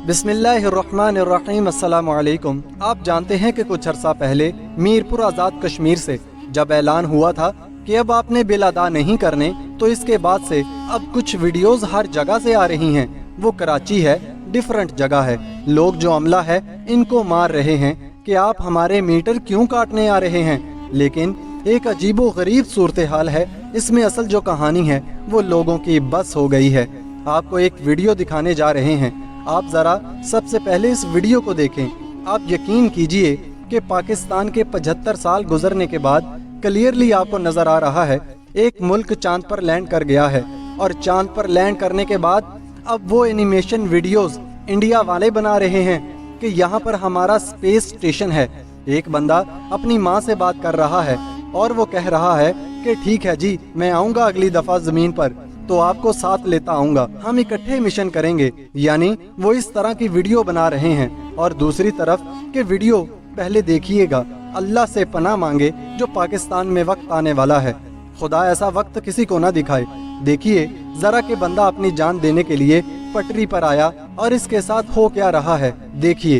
बिस्मिल्लाहिर्रहमानिर्रहीम, अस्सलाम वालेकुम। आप जानते हैं कि कुछ अरसा पहले मीरपुर आज़ाद कश्मीर से जब ऐलान हुआ था कि अब आपने बिल अदा नहीं करने, तो इसके बाद से अब कुछ वीडियोस हर जगह से आ रही हैं। वो कराची है, डिफरेंट जगह है, लोग जो अमला है इनको मार रहे हैं कि आप हमारे मीटर क्यों काटने आ रहे हैं। लेकिन एक अजीबो गरीब सूरत हाल है। इसमें असल जो कहानी है वो लोगों की बस हो गई है। आपको एक वीडियो दिखाने जा रहे हैं, आप ज़रा सबसे पहले इस वीडियो को देखें। आप यकीन कीजिए कि पाकिस्तान के 75 साल गुजरने के बाद क्लियरली आपको नज़र आ रहा है एक मुल्क चांद पर लैंड कर गया है, और चांद पर लैंड करने के बाद अब वो एनिमेशन वीडियोस इंडिया वाले बना रहे हैं कि यहाँ पर हमारा स्पेस स्टेशन है। एक बंदा अपनी माँ से बात कर रहा है और वो कह रहा है कि ठीक है जी, मैं आऊँगा अगली दफ़ा ज़मीन पर तो आपको साथ लेता आऊँगा, हम इकट्ठे मिशन करेंगे। यानी वो इस तरह की वीडियो बना रहे हैं। और दूसरी तरफ के वीडियो पहले देखिएगा, अल्लाह से पनाह मांगे जो पाकिस्तान में वक्त आने वाला है, खुदा ऐसा वक्त किसी को ना दिखाए। देखिए जरा कि बंदा अपनी जान देने के लिए पटरी पर आया और इसके साथ हो क्या रहा है, देखिए।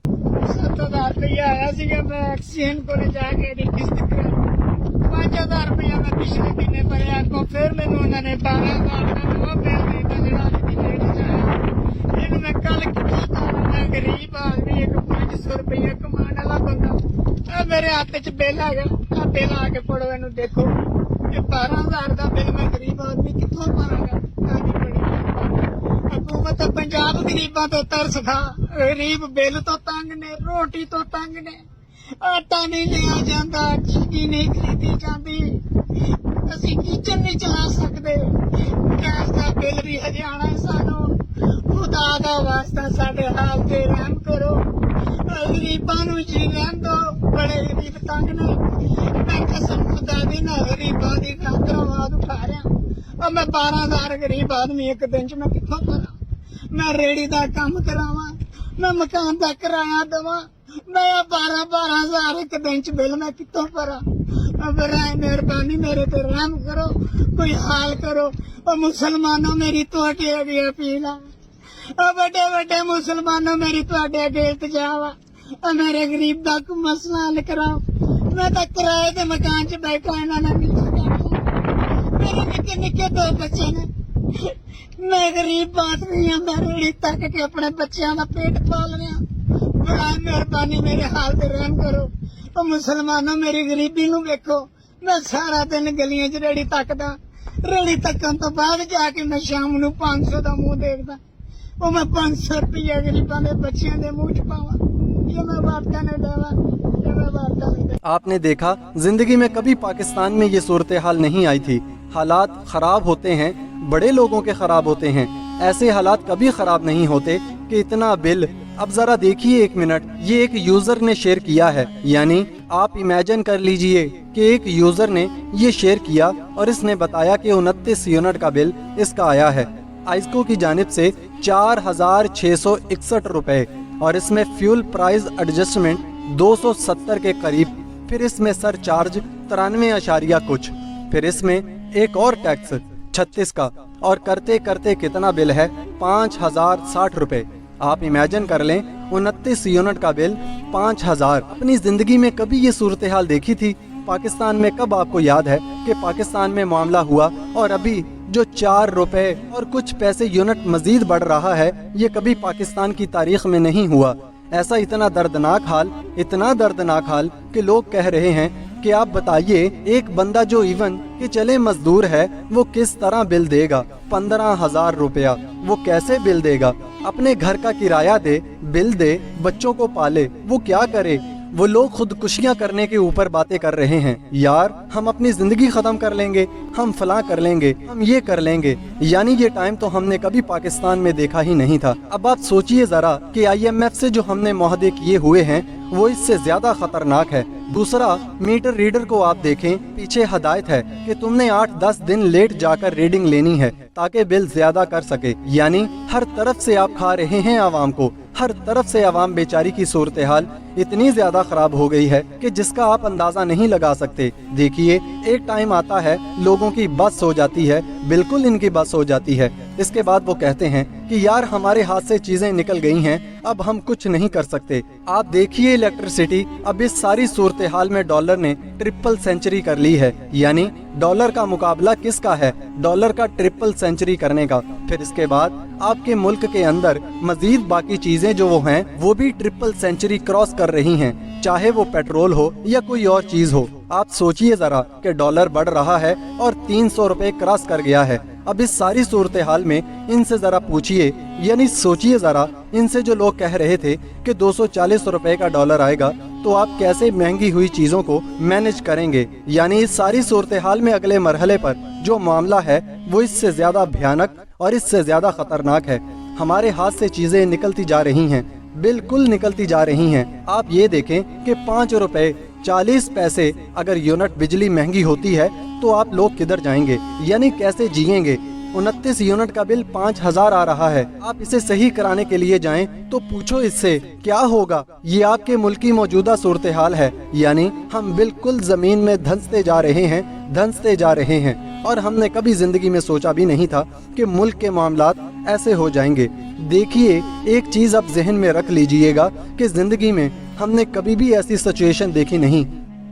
7,000 रुपया आया सीगा, मैं एक्सीडेंट को जाके किस्त करा 5,000 रुपया मैं पिछले महीने भरिया को, फिर मैंने उन्होंने 12,000 का नवा बिल देता जिहड़ा मैं कल कितना तारा। मैं गरीब आदमी, एक 500 रुपया कमाने वाला बंदा, मेरे हाथ च बिल आ गया। बिल आके पढ़ो, इनू देखो, ये 12,000 का बिल मैं गरीब आदमी कितों भरांगा। हुकूमत पंजाब गरीबां तो तरस खा, गरीब बिल तो तंग ने, रोटी तो तंग ने, आटा नहीं लिया जाता, चीनी नहीं खरीदी जाती, असी किचन नहीं चला सकते, गैस का बिल भी हजे आना है सानू। खुदा दा वास्ता साडे हाल ते रहम करो, गरीबां नू जी लैन दो, बड़े गरीब तंग ने। मैं कसम खुदा दी ना गरीबां दी खातर आवाज उठा रहा। और मैं 12,000 गरीब आदमी एक दिन च मैं कित्थों करा। मैं रेड़ी दा काम करावां, मैं मकान दा किराया देवां, मैं 12,000 एक दिन च बिल मैं कित्थों भरा। मेहरबानी मेरे ते रहम करो, कोई हाल करो। और मुसलमानों मेरी तुहाडे अगे अपील है, बड़े बड़े मुसलमानों मेरी तुहाडे अगे इल्तजा वा, मेरे गरीब दा कोई मसला हल कराओ। मैं तो किराए के मकान च बैठा, इन्हां ने मेरे निक्के निक्के 2 बच्चे ने, मैं गरीब आदमी हाँ, मैं रेड़ी तक के अपने बच्चों का पेट पाल रहा। बड़ा मेहरबानी मेरे हाल ते रहम करो। और मुसलमानों मेरी गरीबी नू देखो, मैं सारा दिन गलियां च रेड़ी तकदा, रेड़ी तकन तो बाद जाके मैं शाम नू 500 का मुंह देखदा। और मैं 500 रुपया गरीबों के बच्चों के मुंह च पावा, ये मैं वार्ता ने देवा, ये मैं वार्ता ने देवा। आपने देखा, जिंदगी में कभी पाकिस्तान में ये सूरत हाल नहीं आई थी। हालात खराब होते हैं, बड़े लोगों के खराब होते हैं, ऐसे हालात कभी खराब नहीं होते कि इतना बिल। अब जरा देखिए 1 मिनट, ये एक यूजर ने शेयर किया है। यानी आप इमेजिन कर लीजिए कि एक यूजर ने ये शेयर किया और इसने बताया कि 29 यूनिट का बिल इसका आया है आइस्को की जानिब से 4,661 रुपए, और इसमें फ्यूल प्राइस एडजस्टमेंट 270 के करीब, फिर इसमें सर चार्ज 93 कुछ, फिर इसमें एक और टैक्स 36 का, और करते करते कितना बिल है 5,060 रुपए। आप इमेजिन कर लें, 29 यूनिट का बिल 5,000। अपनी जिंदगी में कभी ये सूरत हाल देखी थी पाकिस्तान में? कब आपको याद है कि पाकिस्तान में मामला हुआ और अभी जो 4 रुपए और कुछ पैसे यूनिट मजीद बढ़ रहा है, ये कभी पाकिस्तान की तारीख में नहीं हुआ। ऐसा इतना दर्दनाक हाल कि लोग कह रहे हैं कि आप बताइए, एक बंदा जो इवन कि चले मजदूर है, वो किस तरह बिल देगा 15,000 रुपया? वो कैसे बिल देगा? अपने घर का किराया दे, बिल दे, बच्चों को पाले, वो क्या करे? वो लोग खुदकुशियां करने के ऊपर बातें कर रहे हैं। यार, हम अपनी जिंदगी खत्म कर लेंगे, हम फलां कर लेंगे, हम ये कर लेंगे। यानी ये टाइम तो हमने कभी पाकिस्तान में देखा ही नहीं था। अब आप सोचिए जरा कि IMF से जो हमने मुआहदे किए हुए हैं वो इससे ज्यादा खतरनाक है। दूसरा, मीटर रीडर को आप देखें, पीछे हदायत है कि तुमने 8-10 दिन लेट जाकर रीडिंग लेनी है ताकि बिल ज्यादा कर सके। यानी हर तरफ से आप खा रहे हैं आवाम को, हर तरफ से आवाम बेचारी की सूरत हाल इतनी ज्यादा खराब हो गई है कि जिसका आप अंदाजा नहीं लगा सकते। देखिए, एक टाइम आता है लोगों की बस हो जाती है, बिल्कुल इनकी बस हो जाती है। इसके बाद वो कहते हैं कि यार हमारे हाथ से चीजें निकल गई हैं, अब हम कुछ नहीं कर सकते। आप देखिए इलेक्ट्रिसिटी, अब इस सारी सूरत हाल में डॉलर ने ट्रिपल सेंचुरी कर ली है। यानी डॉलर का मुकाबला किसका है? डॉलर का ट्रिपल सेंचुरी करने का। फिर इसके बाद आपके मुल्क के अंदर मजीद बाकी चीजें जो वो हैं वो भी ट्रिपल सेंचुरी क्रॉस कर रही हैं, चाहे वो पेट्रोल हो या कोई और चीज हो। आप सोचिए जरा कि डॉलर बढ़ रहा है और 300 रुपए क्रॉस कर गया है। अब इस सारी सूरत हाल में इनसे जरा पूछिए, यानी सोचिए जरा, इनसे जो लोग कह रहे थे कि 240 रुपए का डॉलर आएगा, तो आप कैसे महंगी हुई चीजों को मैनेज करेंगे? यानी इस सारी सूरत हाल में अगले मरहले पर जो मामला है वो इससे ज्यादा भयानक और इससे ज्यादा खतरनाक है। हमारे हाथ से चीजें निकलती जा रही हैं, बिल्कुल निकलती जा रही हैं। आप ये देखें कि 5 रुपए 40 पैसे अगर यूनिट बिजली महंगी होती है तो आप लोग किधर जाएंगे? यानी कैसे जिएंगे? 29 यूनिट का बिल 5000 आ रहा है। आप इसे सही कराने के लिए जाएं तो पूछो इससे क्या होगा? ये आपके मुल्क की मौजूदा सूरत हाल है। यानी हम बिल्कुल जमीन में धंसते जा रहे हैं, धंसते जा रहे हैं। और हमने कभी जिंदगी में सोचा भी नहीं था कि मुल्क के मामलात ऐसे हो जाएंगे। देखिए, एक चीज अब जहन में रख लीजिएगा कि जिंदगी में हमने कभी भी ऐसी सिचुएशन देखी नहीं।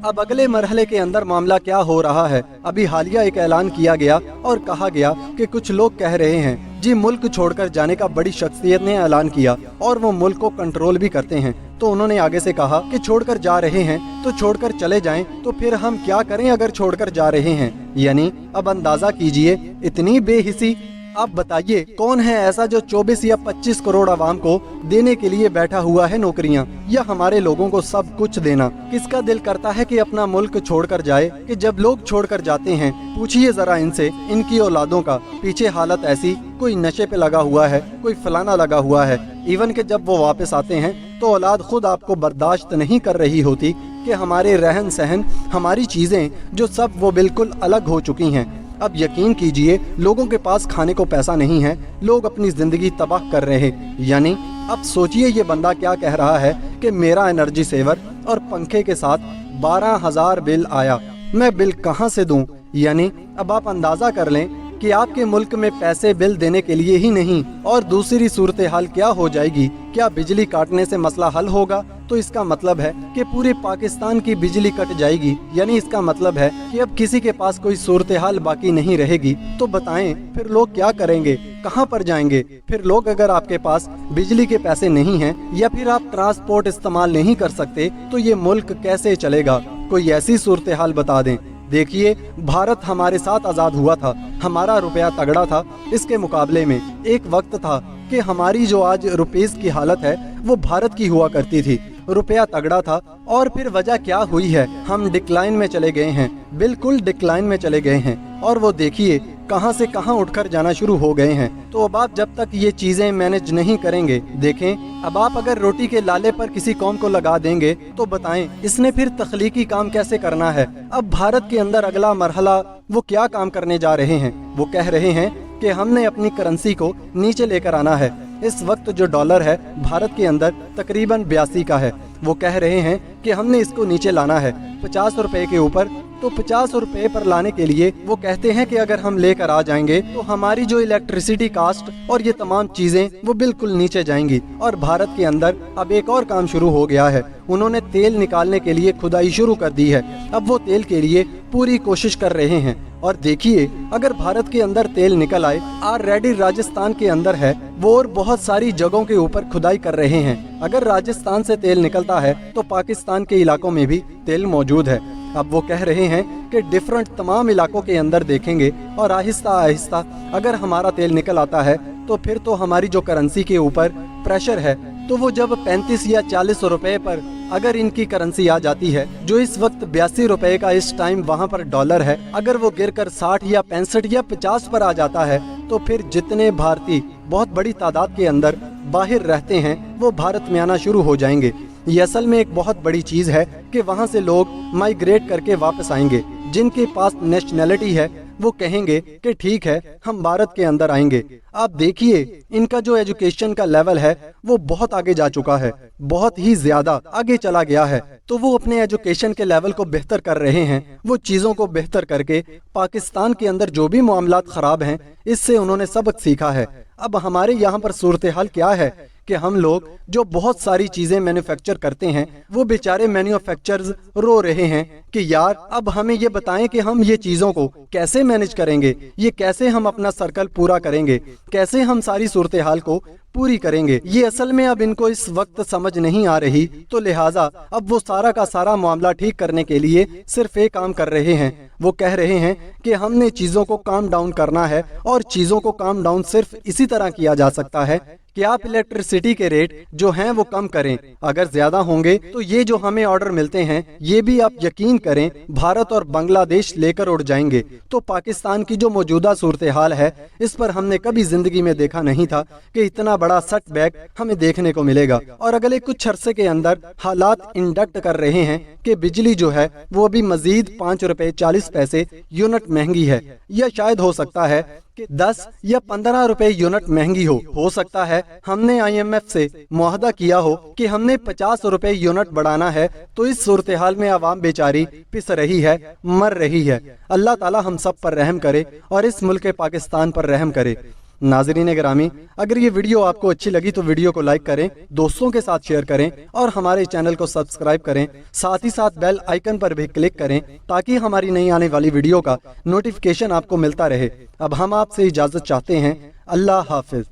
अब अगले मरहले के अंदर मामला क्या हो रहा है? अभी हालिया एक ऐलान किया गया और कहा गया कि कुछ लोग कह रहे हैं जी मुल्क छोड़कर जाने का बड़ी शख्सियत ने ऐलान किया और वो मुल्क को कंट्रोल भी करते हैं। तो उन्होंने आगे से कहा कि छोड़कर जा रहे हैं तो छोड़कर चले जाएं, तो फिर हम क्या करें अगर छोड़कर जा रहे हैं? यानी अब अंदाजा कीजिए इतनी बेहिसी। आप बताइए कौन है ऐसा जो 24 या 25 करोड़ आवाम को देने के लिए बैठा हुआ है नौकरियां, या हमारे लोगों को सब कुछ देना? किसका दिल करता है कि अपना मुल्क छोड़कर जाए? कि जब लोग छोड़कर जाते हैं, पूछिए जरा इनसे, इनकी औलादों का पीछे हालत ऐसी, कोई नशे पे लगा हुआ है, कोई फलाना लगा हुआ है। इवन कि जब वो वापस आते हैं तो औलाद खुद आपको बर्दाश्त नहीं कर रही होती कि हमारे रहन सहन, हमारी चीजें जो सब वो बिल्कुल अलग हो चुकी हैं। अब यकीन कीजिए लोगों के पास खाने को पैसा नहीं है, लोग अपनी जिंदगी तबाह कर रहे हैं। यानी अब सोचिए ये बंदा क्या कह रहा है कि मेरा एनर्जी सेवर और पंखे के साथ 12,000 बिल आया, मैं बिल कहां से दूं? यानी अब आप अंदाजा कर लें कि आपके मुल्क में पैसे बिल देने के लिए ही नहीं और दूसरी सूरत हाल क्या हो जाएगी। क्या बिजली काटने से मसला हल होगा? तो इसका मतलब है कि पूरे पाकिस्तान की बिजली कट जाएगी। यानी इसका मतलब है कि अब किसी के पास कोई सूरत हाल बाकी नहीं रहेगी। तो बताएं फिर लोग क्या करेंगे, कहां पर जाएंगे? फिर लोग, अगर आपके पास बिजली के पैसे नहीं हैं या फिर आप ट्रांसपोर्ट इस्तेमाल नहीं कर सकते, तो ये मुल्क कैसे चलेगा? कोई ऐसी सूरत हाल बता दें। देखिए, भारत हमारे साथ आज़ाद हुआ था, हमारा रुपया तगड़ा था। इसके मुकाबले में एक वक्त था कि हमारी जो आज रुपीस की हालत है वो भारत की हुआ करती थी। रुपया तगड़ा था और फिर वजह क्या हुई है? हम डिक्लाइन में चले गए हैं, बिल्कुल डिक्लाइन में चले गए हैं। और वो देखिए कहां से कहां उठकर जाना शुरू हो गए हैं। तो अब आप जब तक ये चीजें मैनेज नहीं करेंगे, देखें अब आप अगर रोटी के लाले पर किसी कौम को लगा देंगे तो बताएं इसने फिर तख्लीकी काम कैसे करना है? अब भारत के अंदर अगला मरहला वो क्या काम करने जा रहे हैं? वो कह रहे हैं कि हमने अपनी करेंसी को नीचे लेकर आना है। इस वक्त जो डॉलर है भारत के अंदर तकरीबन 82 का है। वो कह रहे हैं कि हमने इसको नीचे लाना है 50 रुपए के ऊपर। तो 50 रुपए पर लाने के लिए वो कहते हैं कि अगर हम लेकर आ जाएंगे तो हमारी जो इलेक्ट्रिसिटी कास्ट और ये तमाम चीजें वो बिल्कुल नीचे जाएंगी। और भारत के अंदर अब एक और काम शुरू हो गया है, उन्होंने तेल निकालने के लिए खुदाई शुरू कर दी है। अब वो तेल के लिए पूरी कोशिश कर रहे हैं। और देखिए अगर भारत के अंदर तेल निकल आए, ऑलरेडी राजस्थान के अंदर है वो और बहुत सारी जगहों के ऊपर खुदाई कर रहे हैं। अगर राजस्थान से तेल निकलता है तो पाकिस्तान के इलाकों में भी तेल मौजूद है। अब वो कह रहे हैं कि डिफरेंट तमाम इलाकों के अंदर देखेंगे और आहिस्ता आहिस्ता अगर हमारा तेल निकल आता है तो फिर तो हमारी जो करेंसी के ऊपर प्रेशर है, तो वो जब 35 या 40 रुपए पर अगर इनकी करेंसी आ जाती है, जो इस वक्त 82 रुपए का इस टाइम वहाँ पर डॉलर है, अगर वो गिरकर 60 या 65 या 50 पर आ जाता है, तो फिर जितने भारतीय बहुत बड़ी तादाद के अंदर बाहर रहते हैं वो भारत में आना शुरू हो जाएंगे। ये असल में एक बहुत बड़ी चीज़ है कि वहाँ से लोग माइग्रेट करके वापस आएंगे। जिनके पास नेशनैलिटी है, वो कहेंगे कि ठीक है हम भारत के अंदर आएंगे। आप देखिए इनका जो एजुकेशन का लेवल है वो बहुत आगे जा चुका है, बहुत ही ज्यादा आगे चला गया है। तो वो अपने एजुकेशन के लेवल को बेहतर कर रहे हैं, वो चीज़ों को बेहतर करके पाकिस्तान के अंदर जो भी मामलात खराब हैं इससे उन्होंने सबक सीखा है। अब हमारे यहाँ पर सूरत हाल क्या है कि हम लोग जो बहुत सारी चीज़ें मैन्युफैक्चर करते हैं वो बेचारे मैन्युफैक्चरर्स रो रहे हैं कि यार अब हमें ये बताएं कि हम ये चीज़ों को कैसे मैनेज करेंगे, ये कैसे हम अपना सर्कल पूरा करेंगे, कैसे हम सारी सूरत हाल को पूरी करेंगे। ये असल में अब इनको इस वक्त समझ नहीं आ रही, तो लिहाजा अब वो सारा का सारा मामला ठीक करने के लिए सिर्फ एक काम कर रहे हैं। वो कह रहे हैं कि हमने चीज़ों को काम डाउन करना है और चीज़ों को काम डाउन सिर्फ इसी तरह किया जा सकता है कि आप इलेक्ट्रिसिटी के रेट जो हैं वो कम करें। अगर ज्यादा होंगे तो ये जो हमें ऑर्डर मिलते हैं ये भी आप यकीन करें भारत और बांग्लादेश लेकर उड़ जाएंगे। तो पाकिस्तान की जो मौजूदा सूरत हाल है इस पर हमने कभी जिंदगी में देखा नहीं था कि इतना बड़ा सेटबैक हमें देखने को मिलेगा। और अगले कुछ अरसे के अंदर हालात इंडक्ट कर रहे हैं कि बिजली जो है वो अभी मजीद 5 रुपए 40 पैसे यूनिट महंगी है, या शायद हो सकता है कि 10 या 15 रुपए यूनिट महंगी हो सकता है हमने IMF से मुआहदा किया हो कि हमने 50 रुपए यूनिट बढ़ाना है। तो इस सूरत हाल में आवाम बेचारी पिस रही है, मर रही है। अल्लाह ताला हम सब पर रहम करे और इस मुल्क पाकिस्तान पर रहम करे। नाज़रीन गिरामी, अगर ये वीडियो आपको अच्छी लगी तो वीडियो को लाइक करें, दोस्तों के साथ शेयर करें और हमारे चैनल को सब्सक्राइब करें। साथ ही साथ बेल आइकन पर भी क्लिक करें ताकि हमारी नई आने वाली वीडियो का नोटिफिकेशन आपको मिलता रहे। अब हम आपसे इजाज़त चाहते हैं। अल्लाह हाफिज।